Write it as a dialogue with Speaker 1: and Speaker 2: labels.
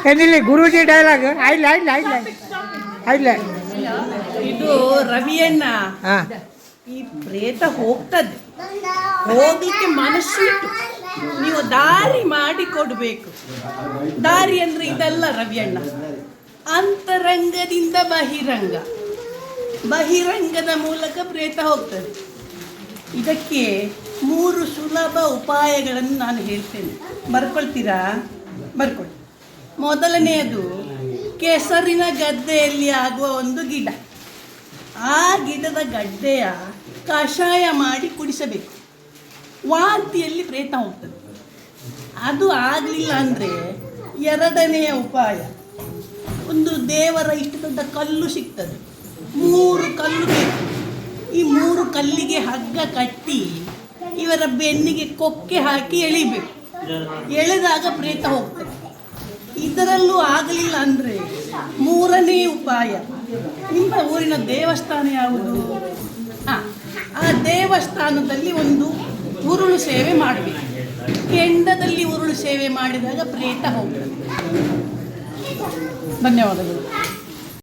Speaker 1: ಏನಿಲ್ಲ ಗುರೂಜಿ ಡೈಲಾಗ್ ಆಯ್ಲ ಆಯ್ಲ ಆಯ್ಲ ಆಯ್ಲ.
Speaker 2: ಇದು ರವಿಯಣ್ಣ,
Speaker 1: ಹಾಂ
Speaker 2: ಈ ಪ್ರೇತ ಹೋಗ್ತದೆ, ಹೋಗ್ಲಿಕ್ಕೆ ಮನಸ್ಸಿಟ್ಟು ನೀವು ದಾರಿ ಮಾಡಿ ಕೊಡಬೇಕು. ದಾರಿ ಅಂದ್ರೆ ಇದೆಲ್ಲ ರವಿಯಣ್ಣ. ಅಂತರಂಗದಿಂದ ಬಹಿರಂಗ, ಬಹಿರಂಗದ ಮೂಲಕ ಪ್ರೇತ ಹೋಗ್ತದೆ. ಇದಕ್ಕೆ 3 ಸುಲಭ ಉಪಾಯಗಳನ್ನು ನಾನು ಹೇಳ್ತೇನೆ, ಬರ್ಕೊಳ್ತೀರಾ? ಬರ್ಕೊಳ್ಳಿ. ಮೊದಲನೆಯದು, ಕೆಸರಿನ ಗದ್ದೆಯಲ್ಲಿ ಆಗುವ ಒಂದು ಗಿಡ. ಆ ಗಿಡದ ಗಡ್ಡೆಯ ಕಷಾಯ ಮಾಡಿ ಕುಡಿಸಬೇಕು. ವಾಂತಿಯಲ್ಲಿ ಪ್ರೇತ ಹೋಗ್ತದೆ. ಅದು ಆಗಲಿಲ್ಲ ಅಂದರೆ ಎರಡನೆಯ ಉಪಾಯ, ಒಂದು ದೇವರ ಇಷ್ಟು ದೊಡ್ಡ ಕಲ್ಲು ಸಿಗ್ತದೆ, 3 ಕಲ್ಲು ಬೇಕು. ಈ 3 ಕಲ್ಲಿಗೆ ಹಗ್ಗ ಕಟ್ಟಿ ಇವರ ಬೆನ್ನಿಗೆ ಕೊಕ್ಕೆ ಹಾಕಿ ಎಳಿಬೇಕು. ಎಳೆದಾಗ ಪ್ರೇತ ಹೋಗ್ತದೆ. ಇದರಲ್ಲೂ ಆಗಲಿಲ್ಲ ಅಂದರೆ ಮೂರನೇ ಉಪಾಯ, ನಿಮ್ಮ ಊರಿನ ದೇವಸ್ಥಾನ ಯಾವುದು? ಆ ದೇವಸ್ಥಾನದಲ್ಲಿ ಒಂದು ಉರುಳು ಸೇವೆ ಮಾಡಬೇಕು. ಕೆಂಡದಲ್ಲಿ ಉರುಳು ಸೇವೆ ಮಾಡಿದಾಗ ಪ್ರೇತ ಹೋಗ್ತದೆ. ಧನ್ಯವಾದಗಳು.